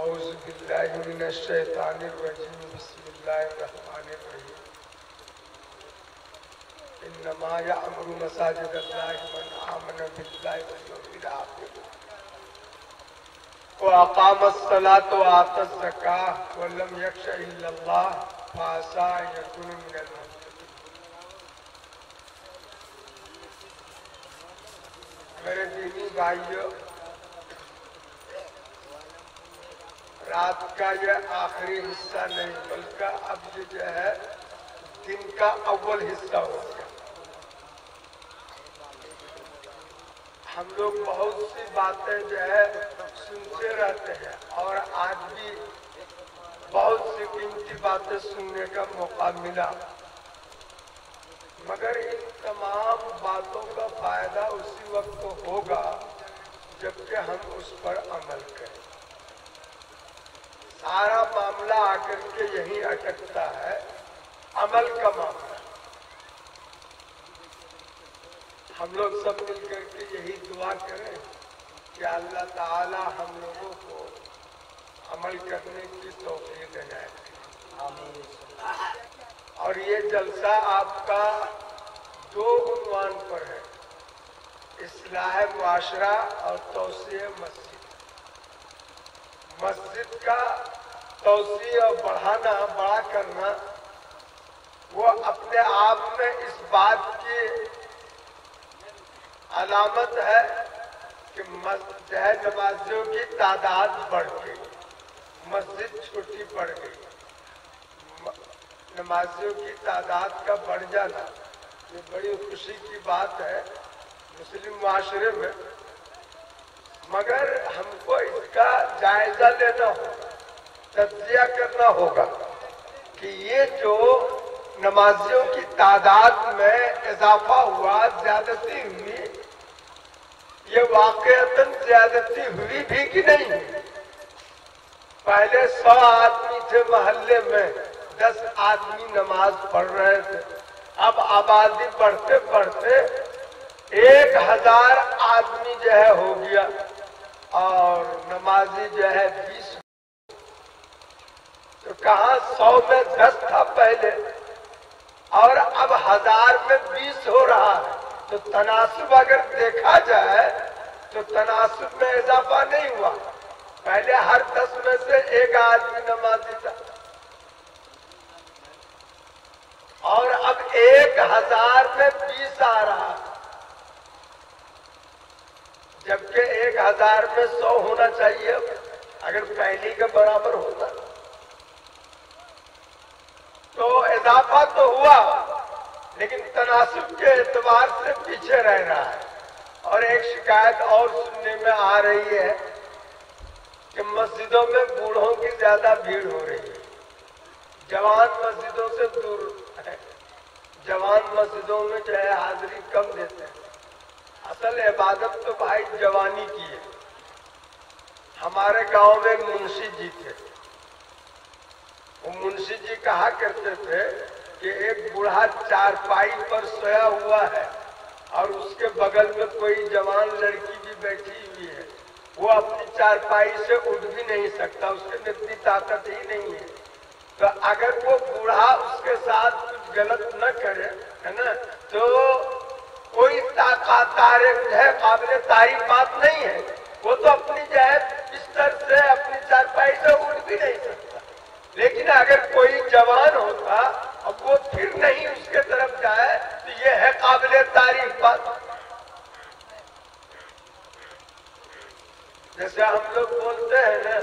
اعوذ باللہ من الشیطان الرجیم بسم اللہ الرحمن الرحیم انما یعمر مساجد اللہ من آمن باللہ والیوم الآخر واقام الصلاة وآتى الزکاة ولم یخش الا اللہ فعسى ان یکون من المتقین۔ میرے دینی بھائیوں، رات کا یہ آخری حصہ نہیں بلکہ اب یہ جو ہے دن کا اول حصہ ہو گیا۔ ہم لوگ بہت سی باتیں جو ہے سنتے رہتے ہیں اور آج بھی بہت سی قیمتی باتیں سننے کا موقع ملا، مگر ان تمام باتوں کا فائدہ اسی وقت ہوگا جبکہ ہم اس پر عمل کریں۔ سارا معاملہ آ کر کے یہی اٹکتا ہے، عمل کا معاملہ۔ ہم لوگ سب مل کر کے یہی دعا کریں کہ اللہ تعالی ہم لوگوں کو عمل کرنے کی توفیق دے۔ اور یہ جلسہ آپ کا دو عنوان پر ہے، اصلاح معاشرہ اور توسیع مسجد۔ مسجد کا توسیع اور بڑا کرنا وہ اپنے آپ میں اس بات کی علامت ہے کہ نمازیوں کی تعداد بڑھ گئی، مسجد چھوٹی پڑ گئی۔ نمازیوں کی تعداد کا بڑھ جانا یہ بڑی خوشی کی بات ہے مسلم معاشرے میں، مگر ہم کو اس کا جائزہ لینا ہوگا، تجزیہ کرنا ہوگا کہ یہ جو نمازیوں کی تعداد میں اضافہ ہوا، زیادتی ہوئی، یہ واقعتاً زیادتی ہوئی بھی کہ نہیں؟ پہلے 100 آدمی تھے محلے میں، 10 آدمی نماز پڑھ رہے تھے، اب آبادی بڑھتے بڑھتے 1000 آدمی جو ہے ہو گیا اور نمازی جو ہے 20۔ تو کہاں 100 میں 10 تھا پہلے اور اب 1000 میں 20 ہو رہا ہے، تو تناسب اگر دیکھا جائے تو تناسب میں اضافہ نہیں ہوا۔ پہلے ہر 10 میں سے 1 آدمی نمازی تھا اور اب 1000 میں 20 آ رہا ہے، جبکہ 1000 میں 100 ہونا چاہیے اگر پہلی کے برابر ہوتا۔ تو اضافہ تو ہوا لیکن تناسب کے اعتبار سے پیچھے رہ رہا ہے۔ اور ایک شکایت اور سننے میں آ رہی ہے کہ مسجدوں میں بوڑھوں کی زیادہ بھیڑ ہو رہی ہے، جوان مسجدوں سے دور ہے، جوان مسجدوں میں جو ہے حاضری کم دیتے ہیں۔ اصل عبادت تو بھائی جوانی کی ہے۔ ہمارے گاؤں میں منشی جی تھے، وہ منشی جی کہا کرتے تھے کہ ایک بوڑھا چارپائی پر سویا ہوا ہے اور اس کے بغل میں کوئی جوان لڑکی بھی بیٹھی ہوئی ہے، وہ اپنی چارپائی سے اٹھ بھی نہیں سکتا، اس کے اتنی طاقت ہی نہیں ہے۔ تو اگر وہ بوڑھا اس کے ساتھ کچھ غلط نہ کرے ہے نا، تو کوئی قابل تعریف بات نہیں ہے، وہ تو اپنی جو ہے بستر سے اپنی چارپائی سے اٹھ بھی نہیں سکتا۔ لیکن اگر کوئی جوان ہوتا اور وہ پھر نہیں اس کے طرف جائے تو یہ ہے قابل تعریف بات۔ جیسے ہم لوگ بولتے ہیں نا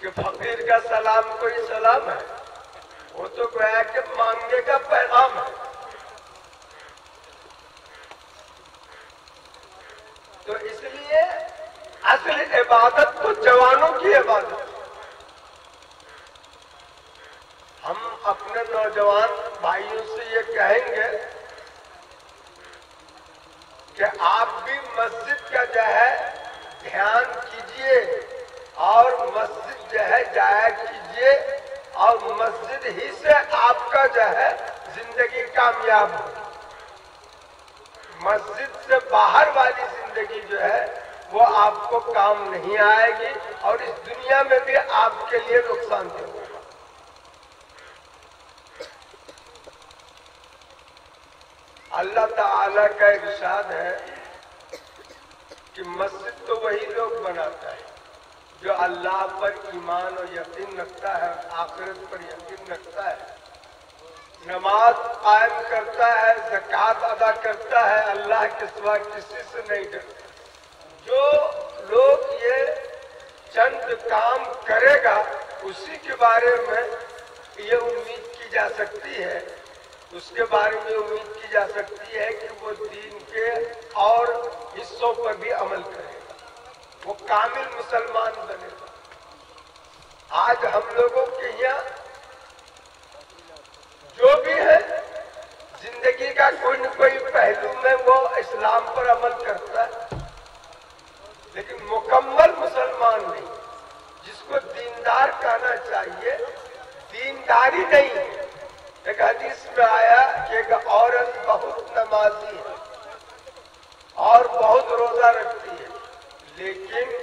کہ فقیر کا سلام کوئی سلام ہے، وہ تو گویا کہ مانگنے کا پیغام ہے۔ تو اس لیے اصل عبادت تو جوانوں کی عبادت۔ ہم اپنے نوجوان بھائیوں سے یہ کہیں گے کہ آپ بھی مسجد کا جو ہے دھیان کیجئے اور مسجد جو ہے جایا کیجئے اور مسجد ہی سے آپ کا جو ہے زندگی کامیاب ہو۔ مسجد سے باہر والی زندگی جو ہے وہ آپ کو کام نہیں آئے گی، اور اس دنیا میں بھی آپ کے لیے نقصان دہ ہوگا۔ اللہ تعالی کا ارشاد ہے کہ مسجد تو وہی لوگ بناتا ہے جو اللہ پر ایمان اور یقین رکھتا ہے، آخرت پر یقین رکھتا ہے، نماز قائم کرتا ہے، زکوٰۃ ادا کرتا ہے، اللہ کے سوا کسی سے نہیں ڈرتا۔ جو لوگ یہ چند کام کرے گا اسی کے بارے میں یہ امید کی جا سکتی ہے، اس کے بارے میں امید کی جا سکتی ہے کہ وہ دین کے اور حصوں پر بھی عمل کرے گا، وہ کامل مسلمان بنے گا۔ آج ہم لوگوں کے یہاں جو بھی ہے زندگی کا کوئی نہ کوئی پہلو میں وہ اسلام پر عمل کرتا ہے، لیکن مکمل مسلمان نہیں، جس کو دیندار کہنا چاہیے، دینداری نہیں ہے۔ ایک حدیث میں آیا کہ ایک عورت بہت نمازی ہے اور بہت روزہ رکھتی ہے، لیکن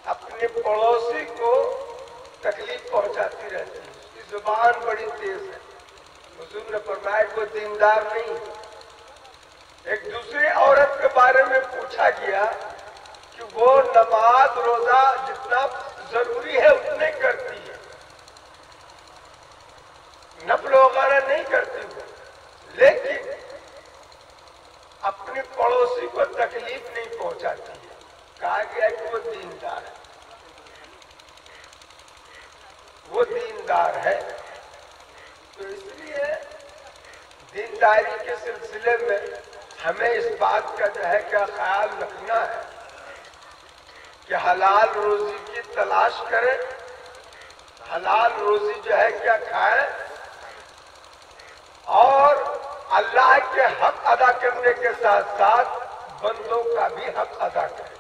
اپنے پڑوسی کو تکلیف پہنچاتی رہتی ہے، اس کی زبان بڑی تیز ہے۔ حضور نے فرمایا کہ وہ دیندار نہیں۔ ایک دوسری عورت کے بارے میں پوچھا گیا کہ وہ نماز روزہ جتنا ضروری ہے اتنے کرتی ہے، نفل وغیرہ نہیں کرتی وہ، لیکن اپنے پڑوسی کو تکلیف نہیں پہنچاتی ہے۔ کہا گیا کہ وہ دیندار ہے، وہ دیندار ہے۔ تو اس لیے دینداری کے سلسلے میں ہمیں اس بات کا جو ہے کیا خیال رکھنا ہے کہ حلال روزی کی تلاش کریں، حلال روزی جو ہے کیا کھائیں، اور اللہ کے حق ادا کرنے کے ساتھ ساتھ بندوں کا بھی حق ادا کریں۔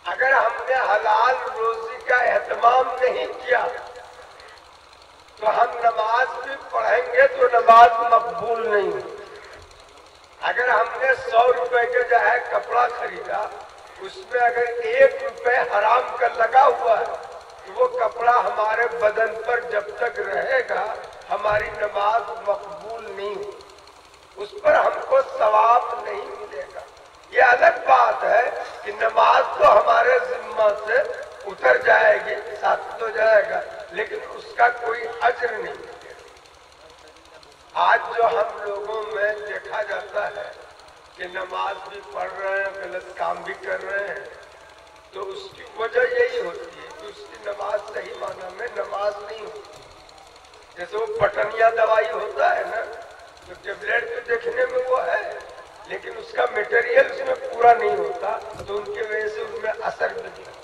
اگر ہم نے حلال روزی کا اہتمام نہیں کیا تو ہم نماز بھی پڑھیں گے تو نماز مقبول نہیں ہوگی۔ اگر ہم نے 100 روپے کے جو ہے کپڑا خریدا، اس میں اگر 1 روپے حرام کا لگا ہوا ہے تو وہ کپڑا ہمارے بدن پر جب تک رہے گا ہماری نماز مقبول نہیں ہوگی، اس پر ہم کو ثواب نہیں ملے گا۔ یہ الگ بات ہے کہ نماز تو ہمارے ذمہ سے اتر جائے گی، ثابت ہو جائے گا، لیکن اس کا کوئی اجر نہیں ملے گا۔ آج جو ہم لوگوں میں دیکھا جاتا ہے کہ نماز بھی پڑھ رہے ہیں، غلط کام بھی کر رہے ہیں، تو اس کی وجہ یہی ہوتی ہے کہ اس کی نماز صحیح معنی میں نماز نہیں ہوتی۔ جیسے وہ پٹنیا دوائی ہوتا ہے نا، تو ٹیبلیٹ تو دیکھنے میں وہ ہے، لیکن اس کا میٹیریل اس میں پورا نہیں ہوتا، تو ان کی وجہ سے ان میں اثر بھی نہیں ہوتا۔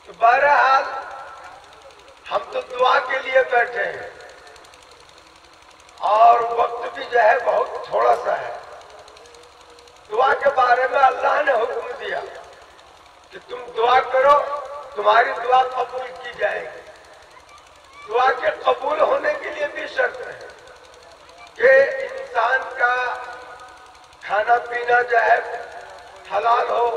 تو بہرحال ہم تو دعا کے لیے بیٹھے ہیں اور وقت بھی جو ہے بہت تھوڑا سا ہے۔ دعا کے بارے میں اللہ نے حکم دیا کہ تم دعا کرو، تمہاری دعا قبول کی جائے گی۔ دعا کے قبول ہونے کے لیے بھی شرط ہے کہ انسان کا کھانا پینا جو ہے حلال ہو،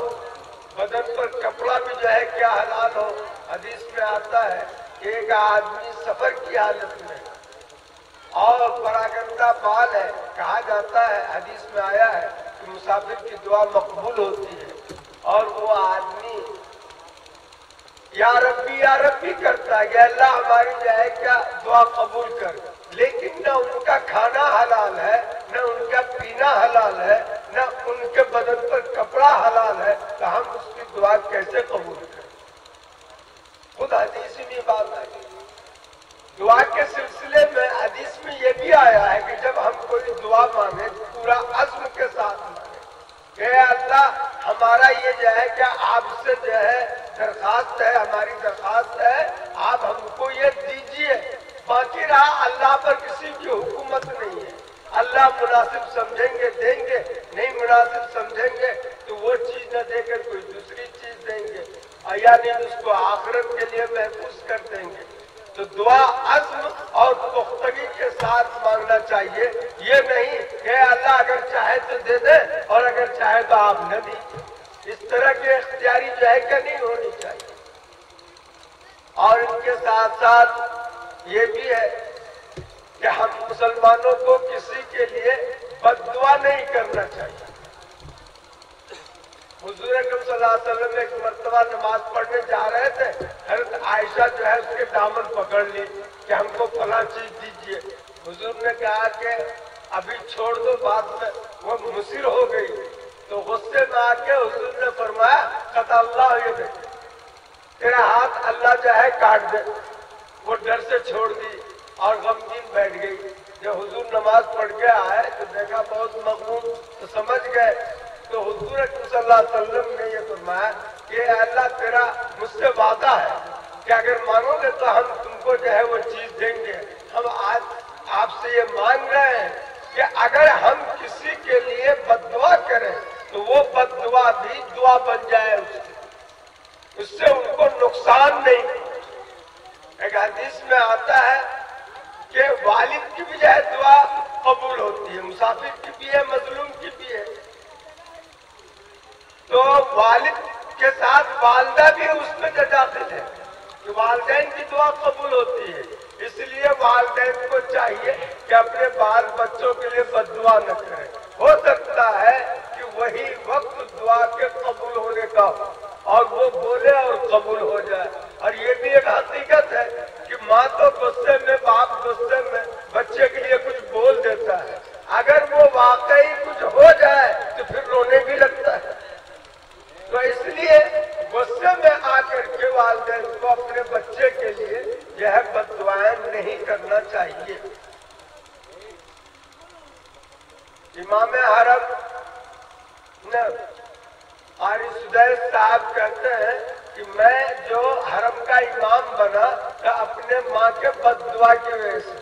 بدن پر کپڑا بھی جو ہے کیا حلال ہو۔ حدیث میں آتا ہے کہ ایک آدمی سفر کی حالت میں اور پراگندہ بال ہے، کہا جاتا ہے، حدیث میں آیا ہے کہ مسافر کی دعا مقبول ہوتی ہے، اور وہ آدمی یا ربی کرتا ہے کہ اللہ ہماری جو ہے کیا دعا قبول کر، لیکن نہ ان کا کھانا حلال ہے، نہ ان کا پینا حلال ہے، نہ ان کے بدن پر کپڑا حلال ہے، تو ہم اس کی دعا کیسے قبول کریں؟ خود حدیث میں بات آئی۔ دعا کے سلسلے میں حدیث میں یہ بھی آیا ہے کہ جب ہم کوئی دعا مانگیں پورا عزم کے ساتھ مانگیں کہ اے اللہ ہمارا یہ جو ہے کہ آپ سے جو ہے درخواست ہے، ہماری درخواست ہے، آپ ہم کو یہ دیجیے۔ باقی رہا اللہ پر کسی کی حکومت نہیں ہے، اللہ مناسب سمجھیں گے دیں گے، نہیں مناسب سمجھیں گے تو وہ چیز نہ دے کر کوئی دوسری چیز دیں گے، یا نہیں اس کو آخرت کے لیے محفوظ کر دیں گے۔ تو دعا عزم اور پختگی کے ساتھ مانگنا چاہیے، یہ نہیں کہ اللہ اگر چاہے تو دے دے اور اگر چاہے تو آپ نہ دیجیے. اس طرح کی اختیاری جو ہے کہ نہیں ہونی چاہیے. اور ان کے ساتھ ساتھ یہ بھی ہے کہ ہم مسلمانوں کو کسی کے لیے بد دعا نہیں کرنا چاہیے. حضور اکرم صلی اللہ علیہ وسلم ایک مرتبہ نماز پڑھنے جا رہے تھے. حضرت عائشہ جو ہے اس کے دامن پکڑ لی کہ ہم کو فلاں چیز دیجیے. حضور نے کہا کہ ابھی چھوڑ دو بعد میں. وہ مصر ہو گئی تو غصے میں آ کے حضور نے فرمایا قطع اللہ یہ دے تیرا ہاتھ اللہ جو ہے کاٹ دے. وہ ڈر سے چھوڑ دی اور غمگین بیٹھ گئی. جب حضور نماز پڑھ کے آئے تو دیکھا بہت مغموم تو سمجھ گئے. تو حضور اکرم صلی اللہ علیہ وسلم نے یہ فرمایا کہ اے اللہ تیرا مجھ سے وعدہ ہے کہ اگر مانگو گے تو ہم تم کو جو ہے وہ چیز دیں گے. ہم آج آپ سے یہ مانگ رہے ہیں کہ اگر ہم کسی کے لیے بد دعا کریں تو وہ بد دعا بھی دعا بن جائے. اس سے ان کو نقصان نہیں. ایک حدیث میں آتا ہے کہ والد کی بھی جو ہے دعا قبول ہوتی ہے, مسافر کی بھی ہے, مظلوم کی بھی ہے. تو والد کے ساتھ والدہ بھی اس میں داخل ہے کہ والدین کی دعا قبول ہوتی ہے. اس لیے والدین کو چاہیے کہ اپنے بال بچوں کے لیے بد دعا نہ کریں. ہو سکتا ہے کہ وہی وقت دعا کے قبول ہونے کا اور وہ بولے اور قبول ہو جائے. اور یہ بھی ایک حقیقت ہے کہ ماں تو غصے میں, باپ غصے میں بچے کے لیے کچھ بول دیتا ہے. اگر وہ واقعی کچھ ہو جائے تو پھر رونے بھی لگتا ہے. تو اس لیے غصے میں آ کر کے والدین کو اپنے بچے کے لیے جو ہے بد دعائیں نہیں کرنا چاہیے. امام حرم قاری سدیس صاحب کہتے ہیں کہ میں جو حرم کا امام بنا تو اپنے ماں کے بد دعا کی وجہ سے.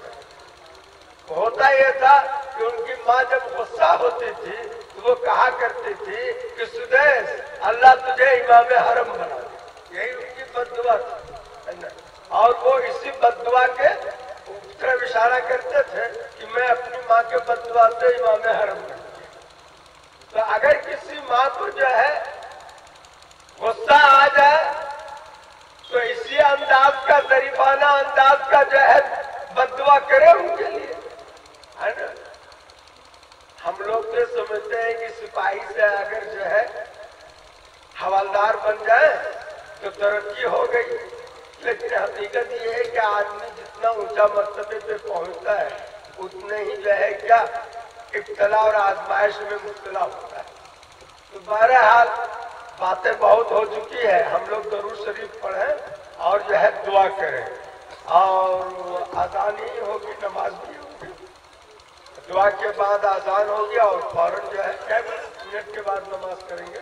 ہوتا یہ تھا کہ ان کی ماں جب غصہ ہوتی تھی تو وہ کہا کرتی تھی کہ سدیس اللہ تجھے امام حرم بنا. یہی ان کی بد دعا تھی. اور وہ اسی بد دعا کے طرف اشارہ کرتے تھے کہ میں اپنی ماں کے بد دعا سے امام حرم بنا. تو اگر کسی ماں کو جو ہے غصہ آ جائے تو اسی انداز کا, ظریفانہ انداز کا جو ہے بد دعا کرے ان کے لیے, ہے نا. ہم لوگ تو سمجھتے ہیں کہ سپاہی سے اگر جو ہے حوالدار بن جائے تو ترقی ہو گئی. لیکن حقیقت یہ ہے کہ آدمی جتنا اونچا مرتبے پہ پہنچتا ہے اتنے ہی جو ہے کیا ابتلا اور آزمائش میں مبتلا ہوتا ہے. تو بہرحال باتیں بہت ہو چکی ہے. ہم لوگ درود شریف پڑھیں اور جو ہے دعا کریں. اور اذان ہی ہوگی, نماز بھی ہوگی. دعا کے بعد اذان ہوگی اور فوراً جو ہے 10 منٹ کے بعد نماز کریں گے.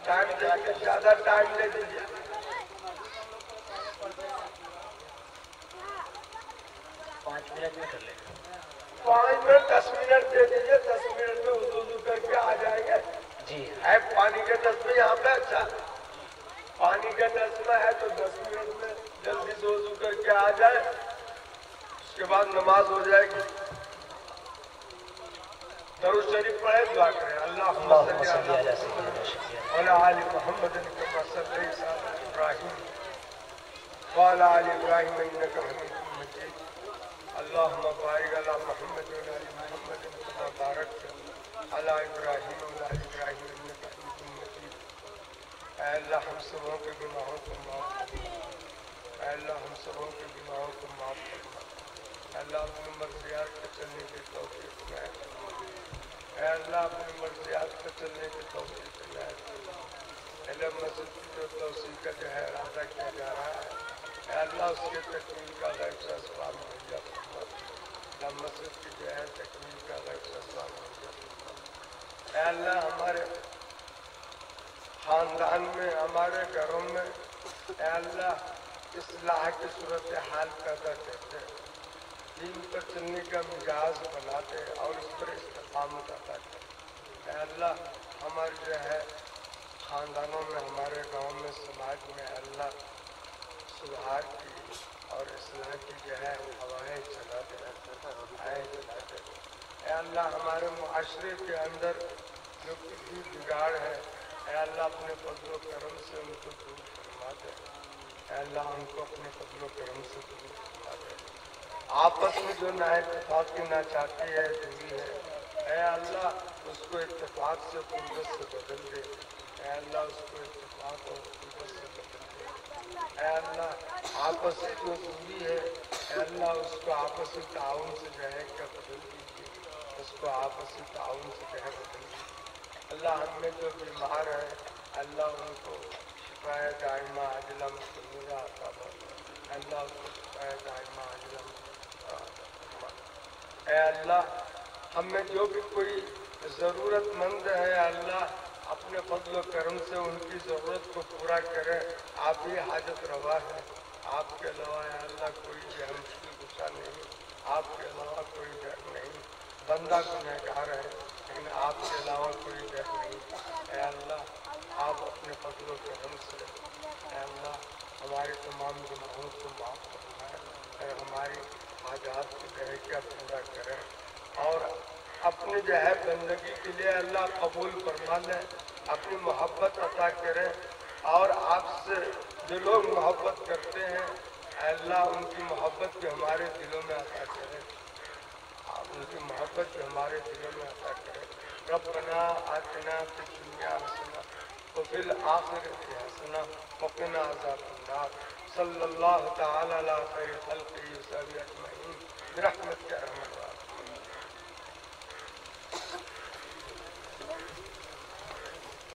ٹائم دے زیادہ ٹائم دے دیجیے. 5 منٹ میں کر لیں گے. 5 منٹ 10 منٹ دے دیجیے. 10 منٹ میں وضو کر کے آ جائیں گے. جی ہے پانی کا نظم یہاں پہ. اچھا پانی کا نظم ہے تو 10 منٹ میں جلدی سے وضو کر کے آ جائے. اس کے بعد نماز ہو جائے گی. درود شریف پڑھے, دعا کریں. اللہم صلی علی محمد وعلی آل محمد کما صلیت علی ابراہیم وعلی آل ابراہیم انک حمید مجید. اللہم بارک علی محمد وعلی آل محمد کما بارکت علی ابراہیم وعلی آل ابراہیم انک حمید مجید. اے اللہ ہم سبوں کے گناہوں کو معاف فرما. اے اللہ ہم سبوں کے گناہوں کو معاف فرما. اے اللہ اپنی مرضیات پہ چلنے کی توفیق عنایت فرما. اے اللہ اپنی مرضیات پہ چلنے کی توفیق عنایت فرما. اے اللہ مسجد کی جو توسیع کا جو ہے ارادہ کیا جا رہا ہے, اے اللہ اس کے تکمیل کا غیب سے اسباب مہیا فرما. اللہ مسجد کی جو ہے تکمیل کا غیب سے اسباب مہیا فرما. اے اللہ ہمارے خاندان میں, ہمارے گھروں میں اے اللہ اصلاح کی صورتحال پیدا کرتے, دین پر چلنے کا مزاج بناتے اور اس پر استقامت عطا کرتے. اے اللہ ہمارے جو ہے خاندانوں میں, ہمارے گاؤں میں, سماج میں اللہ سدھار کی اور اصلاح کی جو ہے ہوائیں چلا دے. اے اللہ ہمارے معاشرے کے اندر جو کسی بگاڑ ہے اے اللہ اپنے فضل و کرم سے ان کو دور فرما دے. اے اللہ ان کو اپنے فضل و کرم سے دور فرما دے. آپس میں جو نا اتفاقی نہ چاہتی ہے دوری ہے اے اللہ اس کو اتفاق سے قوت سے بدل دے. اے اللہ اس کو اتفاق اور قوت سے بدل دے. اے اللہ آپسی جو دوری ہے اے اللہ اس کو آپسی تعاون سے جو ہے کیا بدل دیجیے. اس کو آپسی تعاون سے جو ہے بدل دیجیے. اللہ ہم میں جو بیمار ہے اللہ ان کو شفا دائمہ عاجلہ مستمرہ عطا فرما. اللہ اس کو شفا دائمہ عاجلہ مستمرہ عطا فرما. اے اللہ ہم میں جو بھی کوئی ضرورت مند ہے اللہ اپنے فضل و کرم سے ان کی ضرورت کو پورا کرے. آپ ہی حاجت روا ہے. آپ کے علاوہ اے اللہ کوئی بھی ہم کی گسا نہیں. آپ کے علاوہ کوئی ڈر نہیں. بندہ گنہگار ہے لیکن آپ کے علاوہ کوئی ڈر نہیں. اے اللہ آپ اپنے فضل و کرم سے اے اللہ ہمارے تمام گناہوں کو معاف فرمائے اور ہماری حاجات کو جو ہے کیا پورا کریں اور اپنی جو ہے بندگی کے لیے اللہ قبول فرما لیں. اپنی محبت عطا کریں اور آپ سے جو لوگ محبت کرتے ہیں اے اللہ ان کی محبت بھی ہمارے دلوں میں عطا کریں. آپ ان کی محبت بھی ہمارے دلوں میں عطا کریں. ربنا آتنا فی الدنیا حسنہ وفی الآخرۃ حسنہ وقنا عذاب النار. صلی اللہ تعالی علی خیر خلقہ وصحبہ اجمعین برحمتک یا ارحم الراحمین.